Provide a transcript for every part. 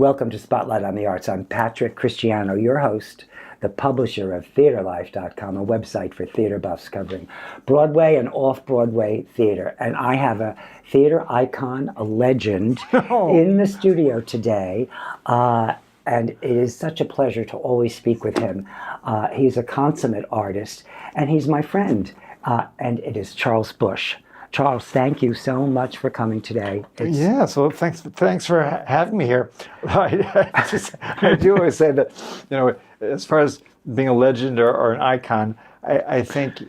Welcome to Spotlight on the Arts. I'm Patrick Cristiano, your host, the publisher of TheaterLife.com, a website for theater buffs covering Broadway and off-Broadway theater. And I have a theater icon, a legend, in the studio today. And it is such a pleasure to always speak with him. He's a consummate artist, and he's my friend. And it is Charles Busch. Charles, thank you so much for coming today. So thanks for having me here. I do always say that, as far as being a legend or an icon, I think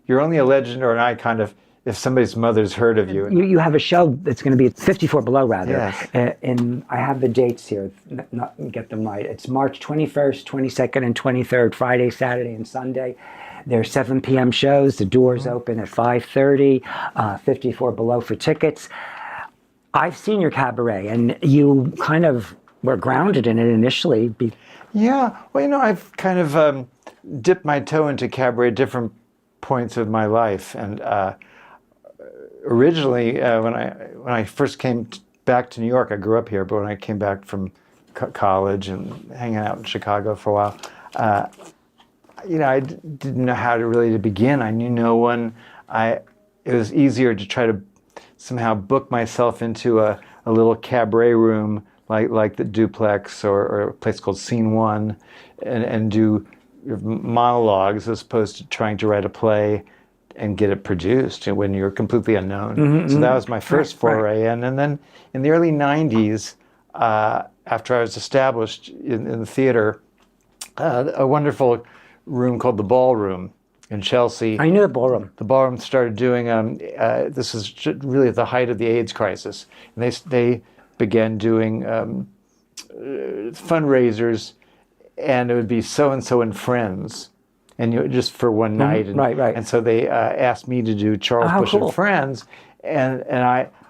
you're only a legend or an icon if somebody's mother's heard of you. You have a show that's going to be at 54 Below, rather. Yes. And I have the dates here, not get them right. It's March 21st, 22nd, and 23rd, Friday, Saturday, and Sunday. They're 7 p.m. shows. The doors open at 5:30, 54 Below for tickets. I've seen your cabaret, and you kind of were grounded in it initially. Yeah, well, I've kind of dipped my toe into cabaret at different points of my life. And originally, when I first came back to New York, I grew up here, but when I came back from college and hanging out in Chicago for a while, I didn't know how to begin. I knew no one. It was easier to try to somehow book myself into a little cabaret room like the Duplex or a place called Scene One, and do monologues as opposed to trying to write a play and get it produced when you're completely unknown. Mm-hmm, so that was my first foray. Right. And then in the early 90s, after I was established in the theater, a wonderful room called the Ballroom in Chelsea. I knew the Ballroom. The Ballroom started doing, this is really at the height of the AIDS crisis, and they began doing fundraisers, and it would be so-and-so and friends, and just for one night. And, right. And so they asked me to do Charles Busch and Friends, and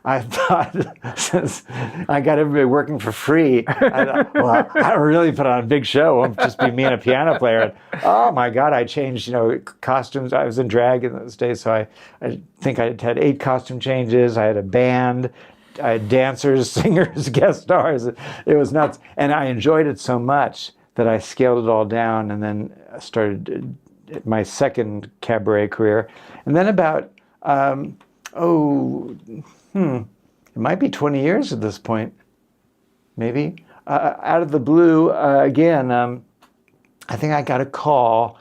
I thought, since I got everybody working for free, I thought, well, I don't really put on a big show. It'll just be me and a piano player. And, oh my God, I changed, costumes. I was in drag in those days, so I think I had 8 costume changes. I had a band. I had dancers, singers, guest stars. It was nuts. And I enjoyed it so much that I scaled it all down, and then started my second cabaret career. And then about, it might be 20 years at this point, maybe. Out of the blue, again, I think I got a call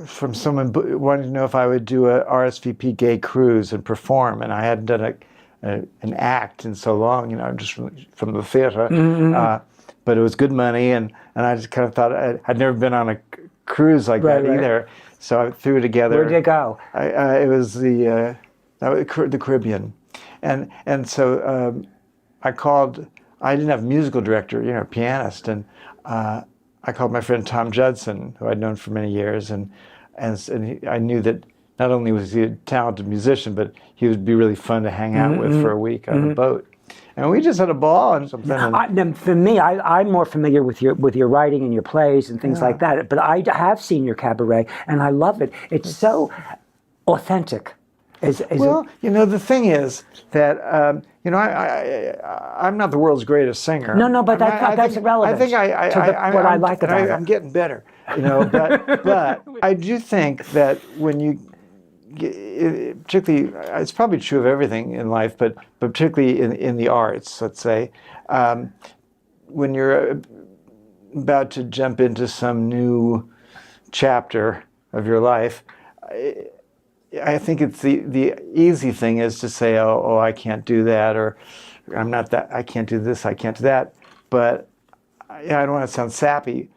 from someone wanting to know if I would do a RSVP gay cruise and perform, and I hadn't done an act in so long, just from the theater. Mm-hmm. But it was good money, and I just kind of thought I'd never been on a cruise like that either, so I threw it together. Where'd you go? It was the Caribbean, and so I called. I didn't have a musical director, pianist, and I called my friend Tom Judson, who I'd known for many years, and I knew that not only was he a talented musician, but he would be really fun to hang out with for a week on a boat. And we just had a ball and something. For me, I'm more familiar with your writing and your plays and things like that. But I have seen your cabaret, and I love it. It's so authentic. The thing is that I'm not the world's greatest singer. No, but that's irrelevant. I think I like about it. I'm getting better, but I do think that when you, particularly, it's probably true of everything in life, but particularly in the arts, let's say, when you're about to jump into some new chapter of your life, I think it's the easy thing is to say, oh, I can't do that, or I'm not that, I can't do this, I can't do that. But I don't want to sound sappy,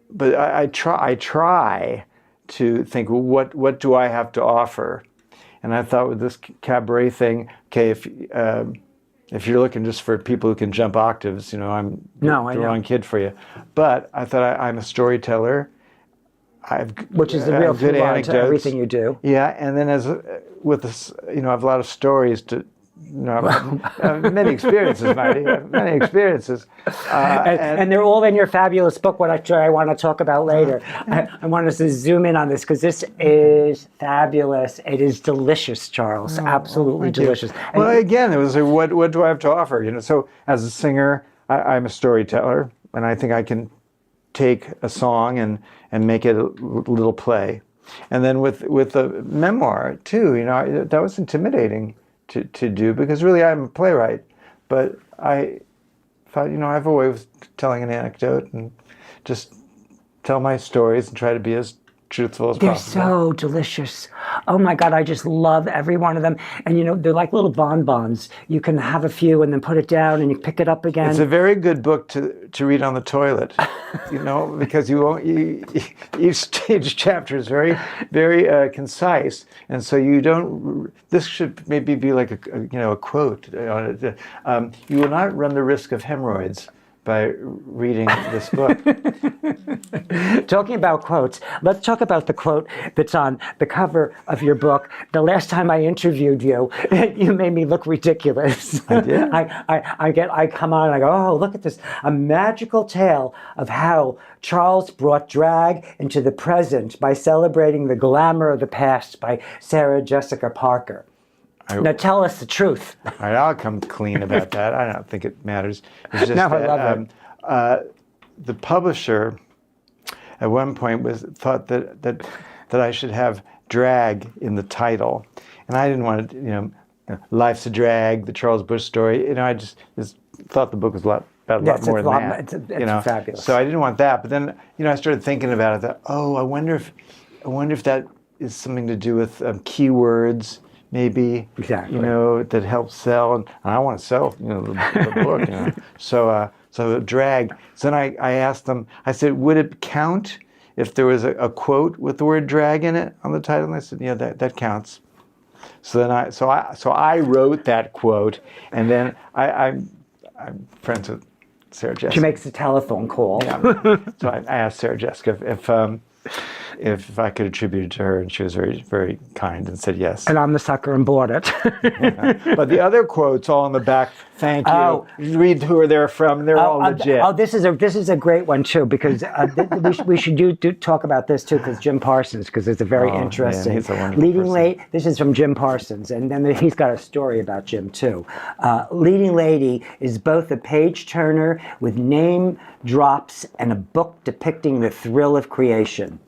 but I try to think, well, what do I have to offer? And I thought with this cabaret thing, okay, if you're looking just for people who can jump octaves, I'm the wrong kid for you. But I thought I'm a storyteller. Which is the real good through line anecdotes to everything you do. Yeah, and then with this, I have a lot of stories to no, many experiences, Marty, many experiences. And they're all in your fabulous book, which I want to talk about later. I want us to zoom in on this because this is fabulous. It is delicious, Charles. Absolutely delicious. Well, again, it was what do I have to offer? So as a singer, I'm a storyteller, and I think I can take a song and make it a little play. And then with the memoir too, that was intimidating to do because really I'm a playwright, but I thought, I have a way of telling an anecdote and just tell my stories and try to be as truthful as They're possible. so delicious. Oh my God, I just love every one of them. And they're like little bonbons. You can have a few and then put it down and you pick it up again. It's a very good book to read on the toilet, because each chapter is very, very concise, and so you don't. This should maybe be like a quote. You will not run the risk of hemorrhoids by reading this book. Talking about quotes, let's talk about the quote that's on the cover of your book. The last time I interviewed you, you made me look ridiculous. I did? I come on and I go, oh, look at this. A magical tale of how Charles brought drag into the present by celebrating the glamour of the past by Sarah Jessica Parker. Now tell us the truth. All right, I'll come clean about that. I don't think it matters. It's just No, that I love it. The publisher at one point thought that I should have drag in the title, and I didn't want to. Life's a Drag, the Charles Busch story. I just thought the book was about a lot more than that. It's fabulous. So I didn't want that. But then I started thinking about it. That I wonder if that is something to do with keywords. Maybe, exactly. That helps sell, and I want to sell, the book. So drag. So then I asked them. I said, would it count if there was a quote with the word drag in it on the title? And they said, yeah, that counts. So then I wrote that quote, and then I'm friends with Sarah Jessica. She makes a telephone call. Yeah. So I asked Sarah Jessica if I could attribute it to her, and she was very, very kind and said yes. And I'm the sucker and bought it. But the other quotes all on the back, thank you. Oh. Read who they're from. They're all legit. This is a great one too, because we should talk about this too, because Jim Parsons, because it's a very interesting. Man, he's a wonderful Leading person. Lady. This is from Jim Parsons, and then he's got a story about Jim too. Leading Lady is both a page turner with name drops and a book depicting the thrill of creation.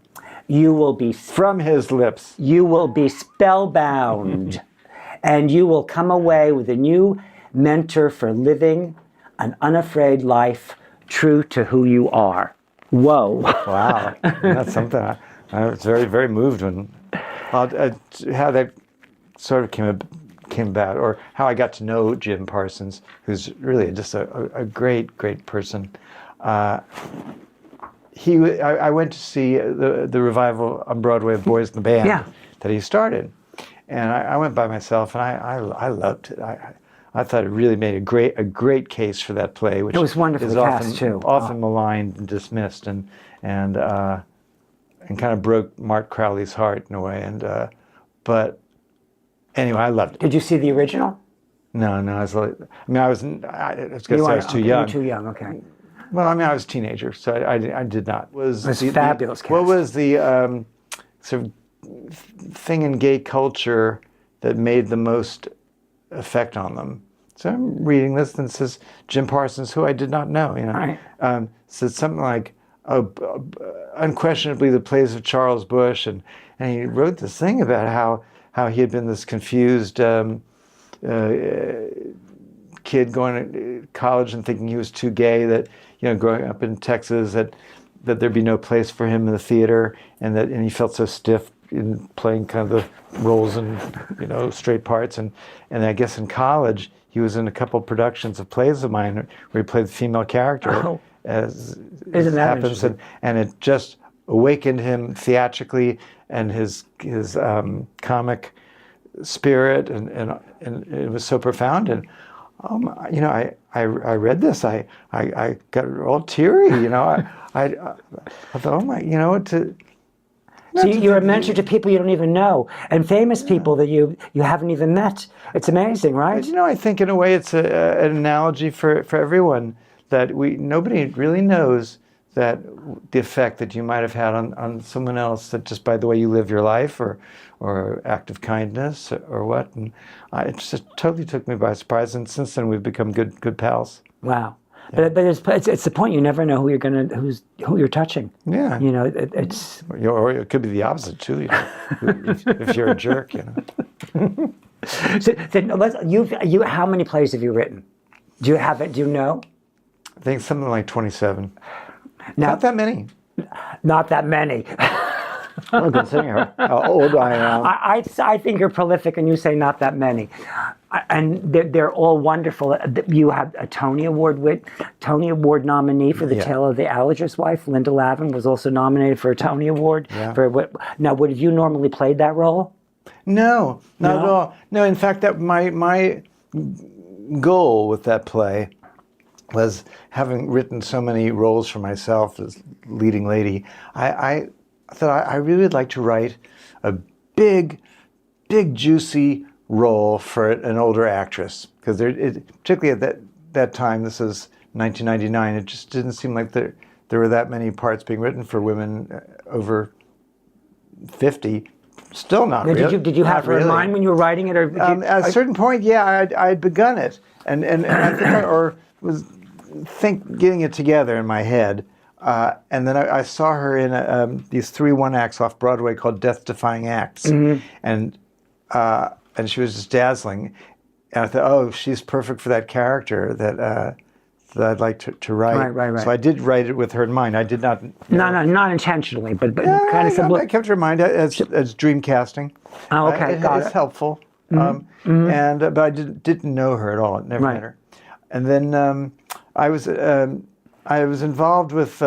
You will be From his lips. You will be spellbound, and you will come away with a new mentor for living an unafraid life true to who you are. Whoa. Wow. That's something. I was very, very moved when how that sort of came about, or how I got to know Jim Parsons, who's really just a great, great person. I went to see the revival on Broadway of Boys in the Band that he started, and I went by myself, and I loved it. I thought it really made a great case for that play, which It was wonderfully is cast too. often maligned and dismissed, and kind of broke Mark Crowley's heart in a way. But anyway, I loved it. Did you see the original? No, I was going to say I was too young. You were too young, okay. Well, I was a teenager, so I did not. It was fabulous cast. What was the sort of thing in gay culture that made the most effect on them? So I'm reading this, and it says Jim Parsons, who I did not know. Right. Said something like, unquestionably the plays of Charles Busch, and he wrote this thing about how he had been this confused kid going to college and thinking he was too gay, that growing up in Texas, that there'd be no place for him in the theater, and he felt so stiff in playing kind of the roles in straight parts, and I guess in college he was in a couple of productions of plays of mine where he played the female character, as happens, and it just awakened him theatrically and his comic spirit, and it was so profound. And I read this. I got all teary. I thought, oh my, So you're a mentor to people you don't even know, and famous people that you haven't even met. It's amazing, right? But, I think in a way it's an analogy for everyone, that nobody really knows that the effect that you might have had on someone else, that just by the way you live your life, or act of kindness, or what. And it just totally took me by surprise. And since then we've become good pals. Wow. Yeah. But it's the point. You never know who you're touching. Yeah. It's or it could be the opposite too. If you're a jerk, So how many plays have you written? Do you have it? Do you know? I think something like 27. Now, not that many. Not that many. Well, considering how old I am. I think you're prolific, and you say not that many. And they're all wonderful. You have a Tony Award nominee for The Tale of the Allergist Wife. Linda Lavin was also nominated for a Tony Award. Yeah. Now, would have you normally played that role? No, not at all. No, in fact, that my goal with that play was, having written so many roles for myself as leading lady, I thought I really would like to write a big, juicy role for an older actress, because particularly at that time, this is 1999, it just didn't seem like there were that many parts being written for women over 50. Still not really. Did you have her in mind when you were writing it, or at a certain point? Yeah, I'd begun it, and I think was getting it together in my head, and then I saw her in these 3 one-acts off Broadway called Death Defying Acts, and she was just dazzling, and I thought, oh, she's perfect for that character that I'd like to write. Right. So I did write it with her in mind. I did not. Not intentionally, but kind of. I kept her in mind as dream casting. Oh, okay, got it. It's helpful. And but I didn't know her at all. Never met her. And then I was involved with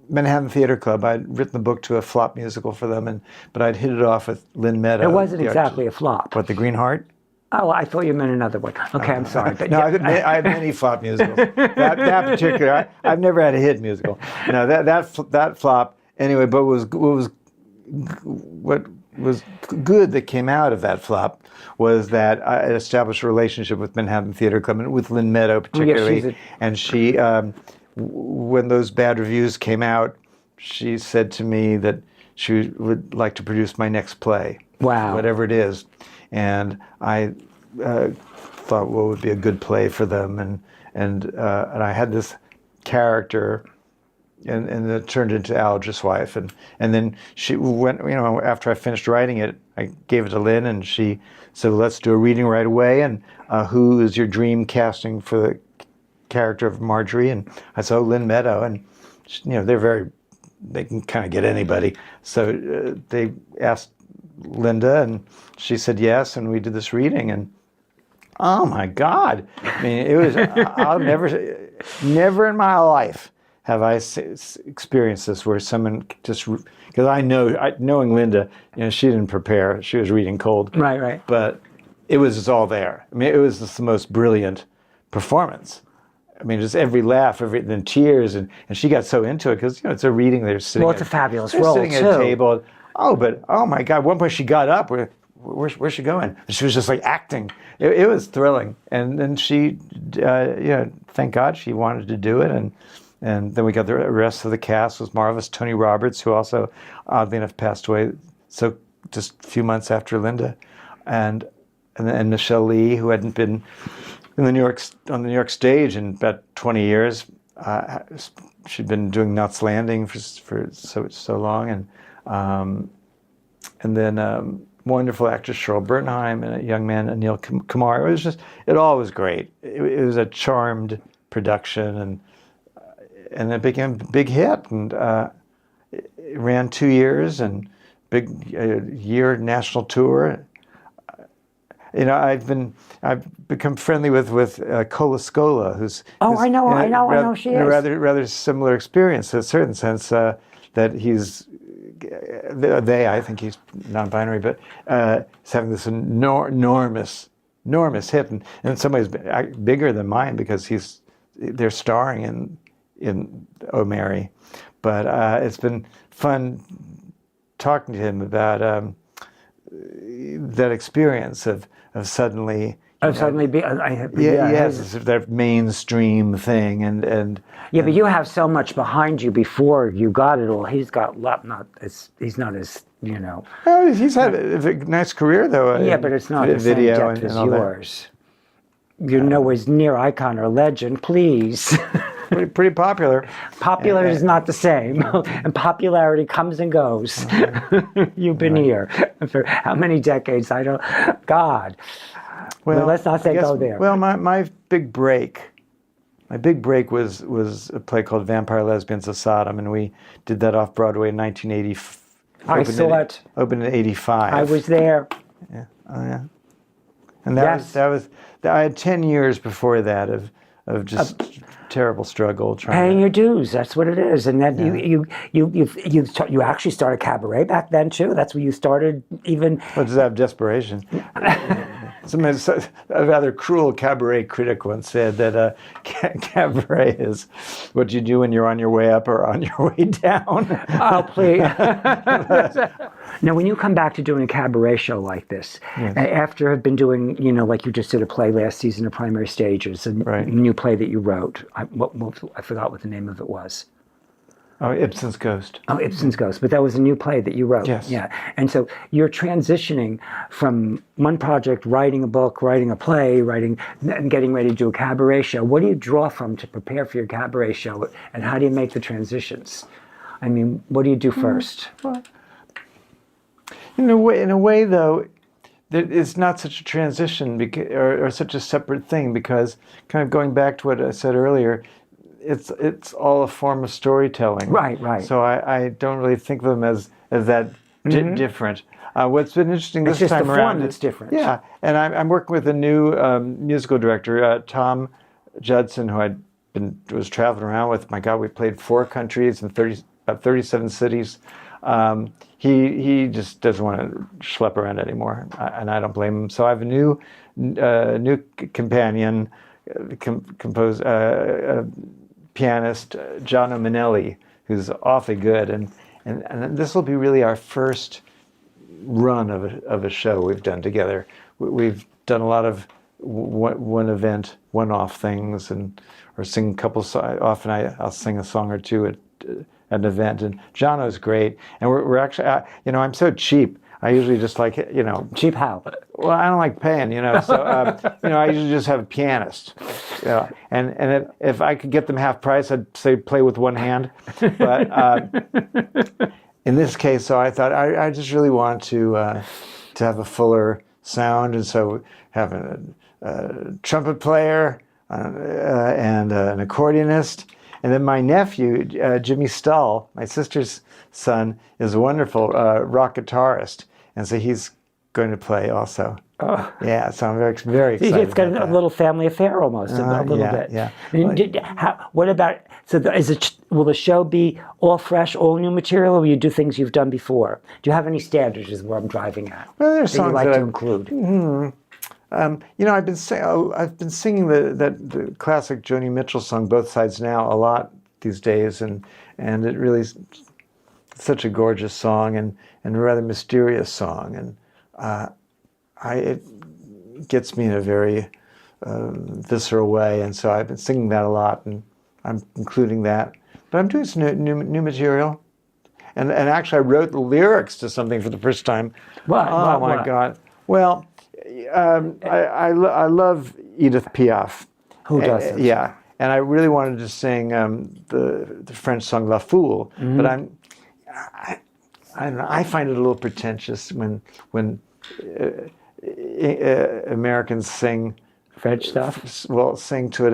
Manhattan Theater Club. I'd written the book to a flop musical for them, but I'd hit it off with Lynn Meadow. It wasn't exactly a flop. What, The Green Heart? Oh, I thought you meant another one. Okay, I'm sorry. But no, I have many flop musicals. that particular, I've never had a hit musical. No, that flop. Anyway, but what was good that came out of that flop was that I established a relationship with Manhattan Theater Club, and with Lynn Meadow particularly. And she, when those bad reviews came out, she said to me that she would like to produce my next play. Wow. Whatever it is. And I thought what would be a good play for them, and I had this character, and it turned into Allergist Wife, and then she went. After I finished writing it, I gave it to Lynn, and she said, "Let's do a reading right away." And who is your dream casting for the character of Marjorie? And I said, "Oh, Lynn Meadow." And they can kind of get anybody. So they asked Linda, and she said yes, and we did this reading, and oh my God! I mean, it was. I'll never in my life have I experienced this where someone just, because knowing Linda, she didn't prepare; she was reading cold. Right. But it was just all there. I mean, it was just the most brilliant performance. I mean, just every laugh, then tears, and she got so into it because it's a reading. They're sitting. Well, it's a fabulous role sitting at a table. Oh my God! One point she got up. Where's she going? And she was just like acting. It was thrilling. And then she, thank God she wanted to do it. And then we got the rest of the cast was marvelous. Tony Roberts, who also, oddly enough, passed away just a few months after Linda, and Michelle Lee, who hadn't been on the New York stage in about 20 years. She'd been doing Knots Landing for so long, and then wonderful actress Cheryl Bernheim and a young man Anil Kumar. It all was great. It was a charmed production, and it became a big hit, and it ran 2 years and big year national tour. I've become friendly with Cola Scola, who's I know she is. Rather similar experience in a certain sense, that he's. I think he's non-binary, but he's having this enormous hit, and in some ways bigger than mine because they're starring in Oh Mary. But it's been fun talking to him about that experience of suddenly. Suddenly be, Yes, it's that mainstream thing, and but you have so much behind you before you got it all. He's got he's not as well, he's had a nice career though. But it's not the same depth as yours. You're nowhere near icon or legend, please. Pretty popular. Popular is not the same, and popularity comes and goes. You've been here for how many decades? God. Well, let's not go there. Well, my big break was a play called Vampire Lesbians of Sodom, and we did that off Broadway in 1980. I saw it. Opened in '85. I was there. Yeah. Oh yeah. And that was I had 10 years before that of just terrible struggle paying your dues. That's what it is. And then you actually started Cabaret back then too. That's where you started even. Well, just out of desperation. A rather cruel cabaret critic once said that cabaret is what you do when you're on your way up or on your way down. Oh, please. Now, when you come back to doing a cabaret show like this, after have been doing, like you just did a play last season of Primary Stages, a new play that you wrote. I forgot what the name of it was. Oh, Ibsen's Ghost. Oh, Ibsen's Ghost. But that was a new play that you wrote. Yes. Yeah. And so you're transitioning from one project, writing a book, writing a play, and getting ready to do a cabaret show. What do you draw from to prepare for your cabaret show, and how do you make the transitions? I mean, what do you do first? Well, in a way, though, it's not such a transition or such a separate thing, because kind of going back to what I said earlier, it's all a form of storytelling. Right. So I don't really think of them as that different. What's been interesting this time around... It's just the form that's different. Yeah, and I'm working with a new musical director, Tom Judson, who was traveling around with. My God, we played 4 countries and 37 cities. He just doesn't want to schlep around anymore, and I don't blame him. So I have a new companion, pianist, Gianno Manelli, who's awfully good, and this will be really our first run of a show we've done together. We've done a lot of one-off things, or sing a couple songs. Often I'll sing a song or two at an event, and Gianno's great, and we're actually I'm so cheap. I usually just cheap how? Well, I don't like paying, so I usually just have a pianist, and if I could get them half price, I'd say play with one hand, but in this case, so I thought I just really want to have a fuller sound, and so having a trumpet player and an accordionist. And then my nephew, Jimmy Stull, my sister's son, is a wonderful rock guitarist. And so he's going to play also. Oh. Yeah, so I'm very, very excited. It's got a little family affair almost, a little bit. Yeah. What about, will the show be all fresh, all new material, or will you do things you've done before? Do you have any standards is where I'm driving at? Well, there's songs you like to include. I've been singing the classic Joni Mitchell song "Both Sides Now" a lot these days, and it really is such a gorgeous song and a rather mysterious song, and it gets me in a very visceral way, and so I've been singing that a lot, and I'm including that. But I'm doing some new material, and actually I wrote the lyrics to something for the first time. What? Oh my God! Well. I love Edith Piaf. Who doesn't? Yeah, and I really wanted to sing the French song La Foule, but I don't know. I find it a little pretentious when Americans sing French stuff. Well, sing to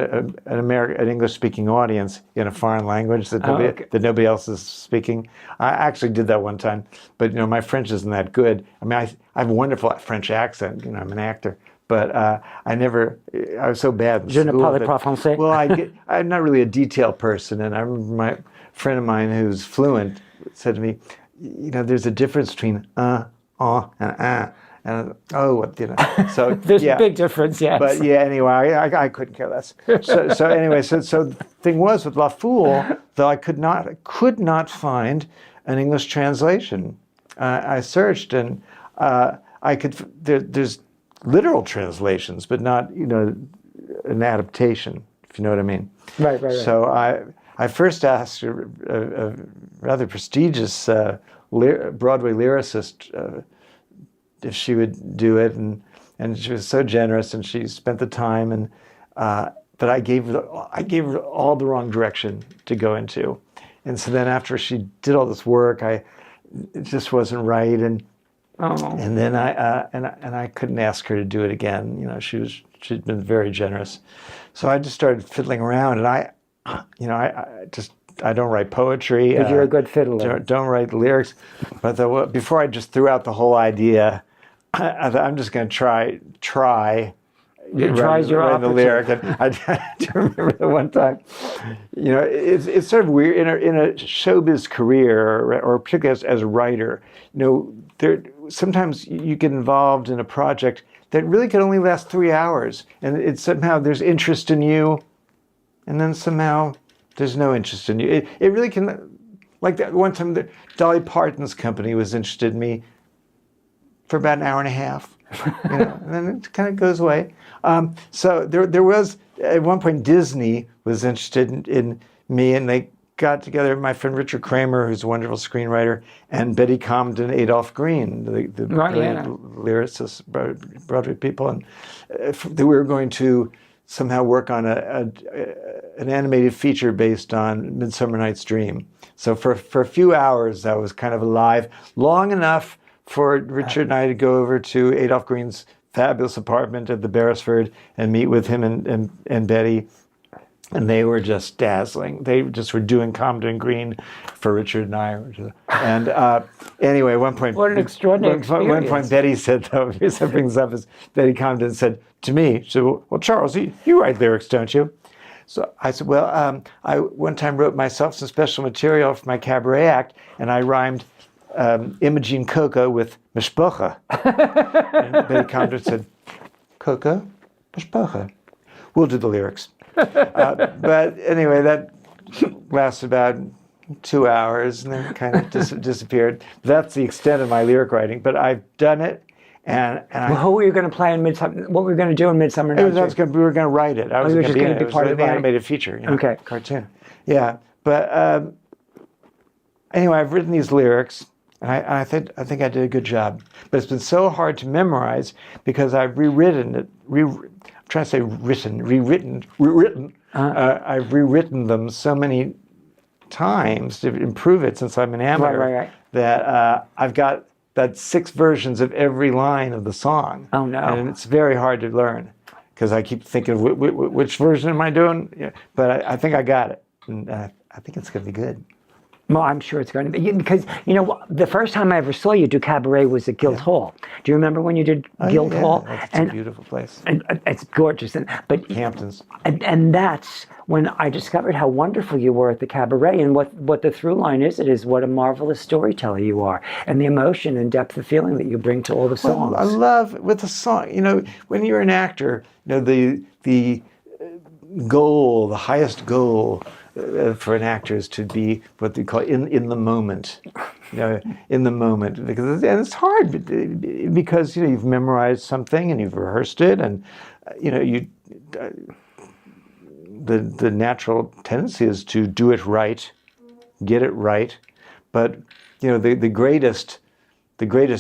an English-speaking audience in a foreign language that nobody else is speaking. I actually did that one time, but my French isn't that good. I mean, I have a wonderful French accent. I'm an actor, but I was so bad in Je ne school. parle pas français. Well, I'm not really a detailed person, and I remember my friend of mine who's fluent said to me, there's a difference between and And what so There's a big difference, yes. But yeah, anyway, I couldn't care less. So anyway, so the thing was with La Foule, though I could not find an English translation. I searched, and there's literal translations, but not an adaptation, if you know what I mean. Right. So I first asked a rather prestigious Broadway lyricist if she would do it, and she was so generous, and she spent the time, and but I gave her all the wrong direction to go into, and so then after she did all this work, it just wasn't right, and then I couldn't ask her to do it again. She'd been very generous, so I just started fiddling around, and I don't write poetry. But you're a good fiddler. Don't write lyrics, but before I just threw out the whole idea, I'm just going to try. Tries your write the lyric. And I do remember the one time. It's sort of weird in a showbiz career, or particularly as a writer. Sometimes you get involved in a project that really can only last 3 hours, and it's somehow there's interest in you, and then somehow there's no interest in you. It really can, like that one time, Dolly Parton's company was interested in me for about an hour and a half, and then it kind of goes away. So there was, at one point, Disney was interested in me, and they got together my friend Richard Kramer, who's a wonderful screenwriter, and Betty Comden, Adolph Green, the lyricist, Broadway people, and we were going to somehow work on an animated feature based on Midsummer Night's Dream. So for a few hours, I was kind of alive, long enough for Richard and I to go over to Adolph Green's fabulous apartment at the Beresford and meet with him and Betty. And they were just dazzling. They just were doing Comden and Green for Richard and I. And anyway, at one point... What an extraordinary experience. One point, Betty said, though, something brings up, is Betty Comden said to me, she said, well, Charles, you write lyrics, don't you? So I said, well, I one time wrote myself some special material for my cabaret act, and I rhymed Imogene Coca with Mishpocha. And Betty Comden said, Coca, Mishpocha. We'll do the lyrics. But anyway, that lasted about 2 hours and then kind of disappeared. That's the extent of my lyric writing, but I've done it. And who were you going to play in Midsummer? What were you going to do in Midsummer Night's Dream? We were going to write it. I was just going to be part of the animated feature, okay, cartoon. Yeah, but anyway, I've written these lyrics, and I think I did a good job. But it's been so hard to memorize because I've rewritten it. I'm trying to say rewritten. I've rewritten them so many times to improve it since I'm an amateur that I've got about 6 versions of every line of the song. Oh, no. And it's very hard to learn because I keep thinking, which version am I doing? Yeah. But I think I got it. And I think it's going to be good. Well, I'm sure it's going to be. Because, the first time I ever saw you do cabaret was at Guildhall. Do you remember when you did Guildhall? It's a beautiful place. And it's gorgeous. But Hamptons. And that's when I discovered how wonderful you were at the cabaret. And what the through line is what a marvelous storyteller you are. And the emotion and depth of feeling that you bring to all the songs. Well, I love, with the song, when you're an actor, the goal, the highest goal for an actor is to be what they call in the moment, in the moment, and it's hard because you've memorized something and you've rehearsed it, and the natural tendency is to do it right, get it right, but the greatest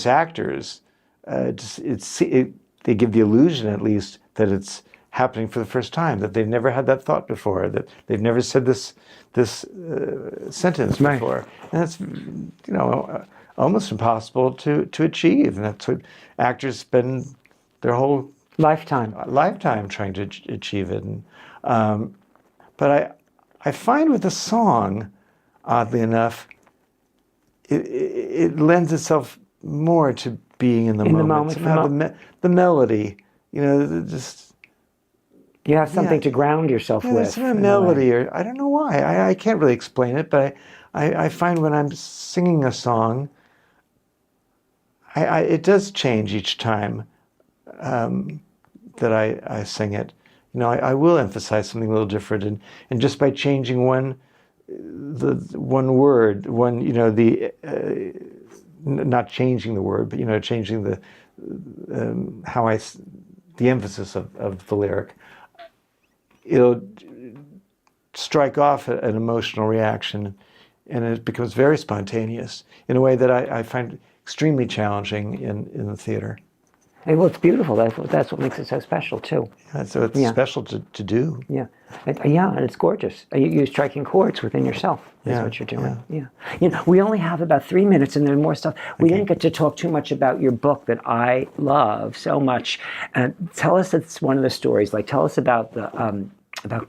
actors, they give the illusion at least that it's happening for the first time, that they've never had that thought before, that they've never said this sentence before, and that's almost impossible to achieve, and that's what actors spend their whole lifetime trying to achieve it. And but I find with a song, oddly enough, it lends itself more to being in the moment. Somehow the melody, just. You have something to ground yourself with. It's a melody, or I don't know why. I can't really explain it, but I find when I'm singing a song, it does change each time that I sing it. You know, I will emphasize something a little different, and just by changing one word, you know, not changing the word, but, you know, changing the emphasis of the lyric, it'll strike off an emotional reaction, and it becomes very spontaneous in a way that I find extremely challenging in the theater. Hey, well, it's beautiful. That's what makes it so special, too. Yeah, so it's special to do. Yeah. And it's gorgeous. You're striking chords within yourself is what you're doing. Yeah. You know, we only have about 3 minutes, and there's more stuff. We didn't get to talk too much about your book that I love so much. Tell us, it's one of the stories. Like, tell us about about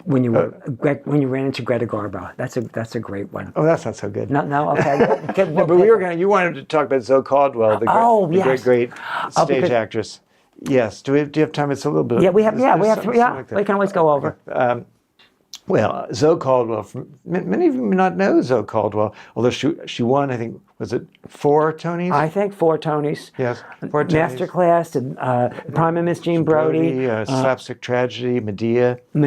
when you ran into Greta Garbo. That's a great one. Oh, that's not so good. No, okay. No, but you wanted to talk about Zoe Caldwell, the great stage actress. Yes. Do you have time? It's a little bit. Yeah, we have 3. Yeah, we can always go over. Well, Zoe Caldwell. Many of you may not know Zoe Caldwell, although she won. I think, was it 4 Tonys? I think 4 Tonys. Yes, 4 Tonys. Masterclass, and Prime and Miss Jean Brody. Slapstick Tragedy, Medea. And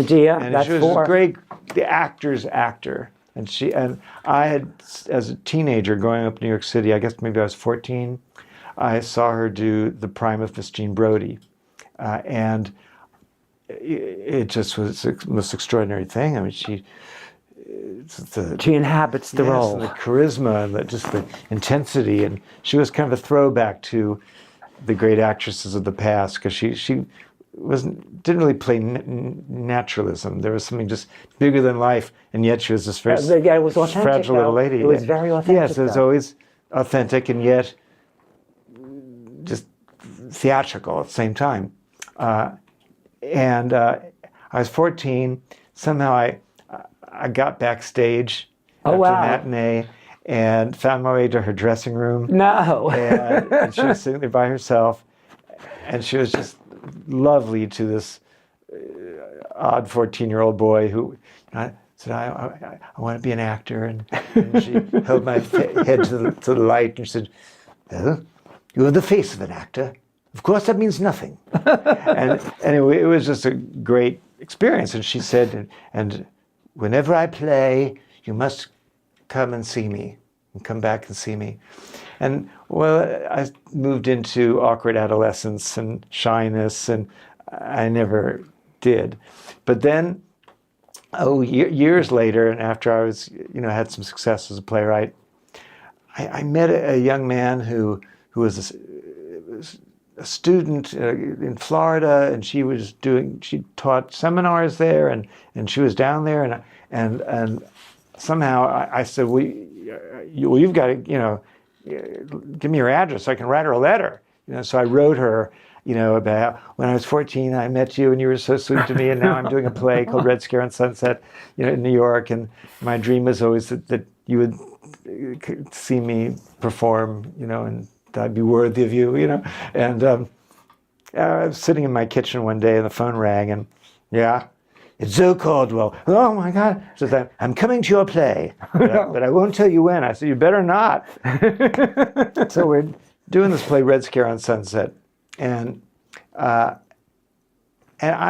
that's she was 4. the actor's actor. And I had, as a teenager growing up in New York City, I guess maybe I was 14, I saw her do the Prime of Miss Jean Brody, and it just was the most extraordinary thing. I mean, she inhabits the role. And the charisma and just the intensity, and she was kind of a throwback to the great actresses of the past, because she didn't really play naturalism. There was something just bigger than life, and yet she was this very it was authentic, fragile little lady. It was very authentic. Yes, it was always authentic, and yet just theatrical at the same time. And I was 14. Somehow I got backstage after a matinee and found my way to her dressing room. No. And she was sitting there by herself, and she was just lovely to this odd 14-year-old boy who said, I want to be an actor. And she held my head to the light, and she said, well, you're the face of an actor. Of course, that means nothing. And anyway, it was just a great experience. And she said, and whenever I play, you must come and see me, and come back and see me. And well, I moved into awkward adolescence and shyness, and I never did. But then, years later, and after I was, had some success as a playwright, I met a young man who was a student in Florida, and she taught seminars there, and she was down there, and somehow I said, well, you've got to, give me your address so I can write her a letter. So I wrote her, about when I was 14, I met you and you were so sweet to me, and now I'm doing a play called Red Scare on Sunset, in New York, and my dream was always that you would see me perform, and I'd be worthy of you, And I was sitting in my kitchen one day and the phone rang, and it's Zoe Caldwell. Oh my God. She said, I'm coming to your play, but I won't tell you when. I said, you better not. So we're doing this play, Red Scare on Sunset. And I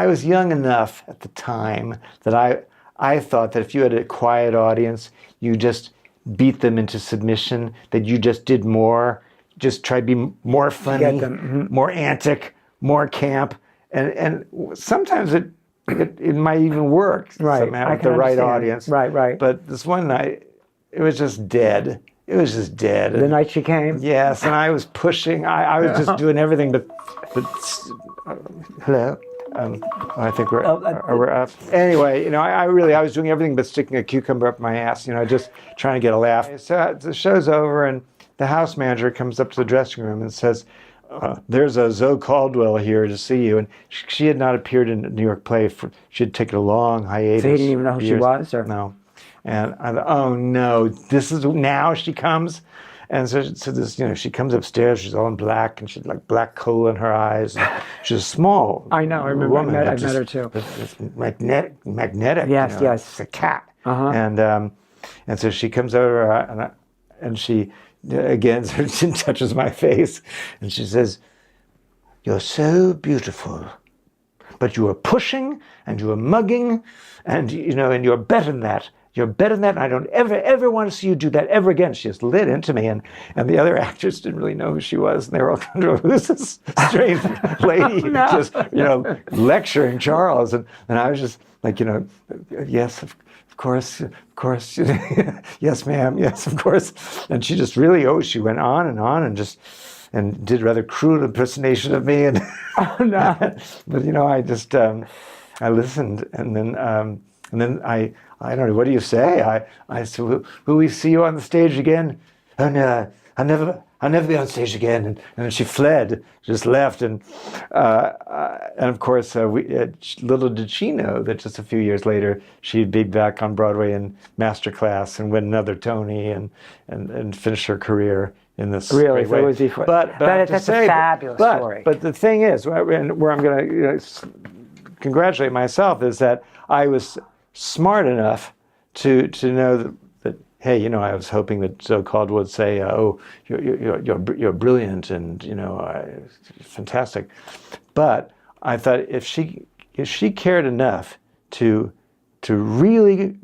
was young enough at the time that I thought that if you had a quiet audience, you just beat them into submission, that you just did more, just try to be more funny, more antic, more camp. And sometimes it might even work somehow with the right audience. Right. But this one night, it was just dead. It was just dead. The night she came? Yes, and I was pushing. I was just doing everything but hello? I think we're up. Anyway, I was doing everything but sticking a cucumber up my ass, just trying to get a laugh. So the show's over, and the house manager comes up to the dressing room and says, there's a Zoe Caldwell here to see you. And she had not appeared in a New York play. She had taken a long hiatus. So you didn't even know who she was? Or? No. And I thought, oh no, this is now she comes. And so this, she comes upstairs, she's all in black, and she's like black coal in her eyes. She's small. I know, I remember. Woman, I met her too. It's magnetic. Yes. It's a cat. Uh-huh. And so she comes over, and she again, so she touches my face, and she says, "You're so beautiful, but you are pushing and you are mugging, and and you're better than that. You're better than that, and I don't ever want to see you do that ever again." She just lit into me, and the other actors didn't really know who she was, and they were all kind of, "Who's this strange lady just lecturing Charles?" And I was just like, "Yes, of course, yes, ma'am, yes, of course." And she just really, she went on and did rather crude impersonation of me, and Oh no! but I just I listened, and then I don't know, what do you say? I said, will we see you on the stage again? Oh no, I'll never be on stage again. And then she fled, just left, and of course, little did she know that just a few years later she'd be back on Broadway in Masterclass and win another Tony and finish her career in this Really, great way. it was before. But That's a fabulous story. But the thing is, where I'm going to congratulate myself, is that I was smart enough to know that hey, I was hoping that Zoe Caldwell would say, "Oh, you're brilliant and fantastic," but I thought if she cared enough to really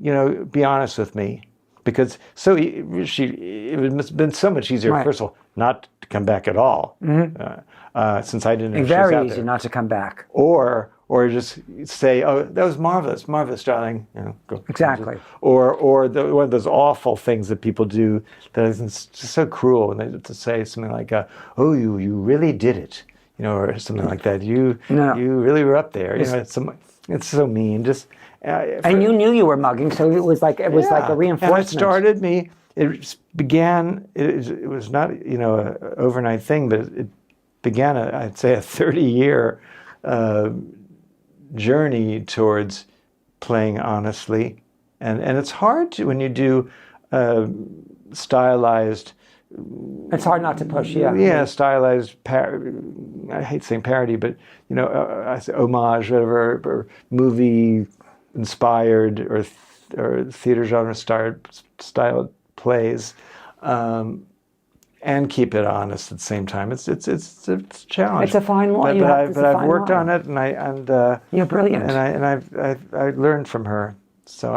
be honest with me, because it would have been so much easier, first of all, not to come back at all, since I didn't know she was out Very easy there. not to come back. Or just say, "Oh, that was marvelous, darling." Go. Exactly. Or one of those awful things that people do that is just so cruel, and they to say something like, "Oh, you really did it," or something like that. You really were up there. It's so mean. Just and you knew you were mugging, so it was like a reinforcement. And it started me. It began. It was not an overnight thing, but it began I'd say a 30-year journey towards playing honestly, and it's hard to when you do stylized. It's hard not to push, stylized. I hate saying parody, but I say homage, whatever, or movie inspired or theater genre styled plays, and keep it honest at the same time. It's a challenge. It's a fine line. But I've worked on it, and you're brilliant. And I learned from her. So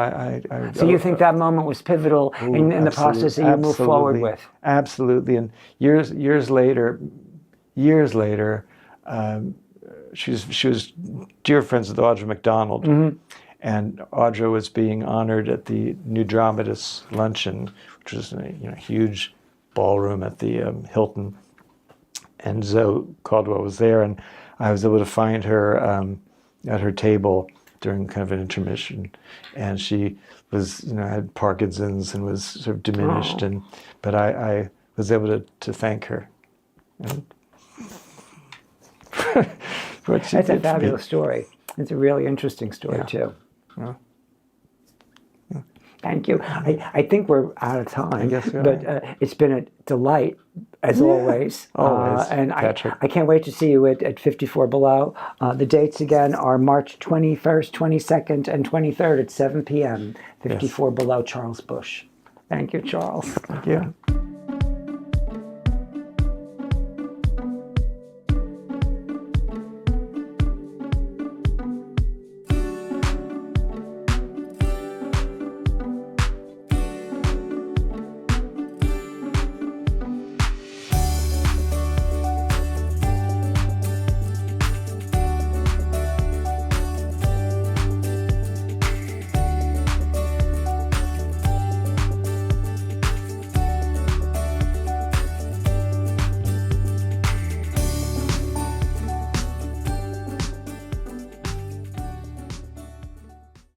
So you think that moment was pivotal in the process that you moved forward with? Absolutely. And years later, she was dear friends with Audra McDonald, and Audra was being honored at the New Dramatists luncheon, which was a huge ballroom at the Hilton, and Zoe Caldwell was there, and I was able to find her at her table during kind of an intermission, and she was had Parkinson's and was sort of diminished, but I was able to thank her. That's a fabulous story. It's a really interesting story too. Yeah. Thank you. I think we're out of time. I guess we are. But it's been a delight, as always. Always, and Patrick. I can't wait to see you at 54 Below. The dates again are March 21st, 22nd, and 23rd at 7 p.m. 54 Below, Charles Busch. Thank you, Charles. Thank you.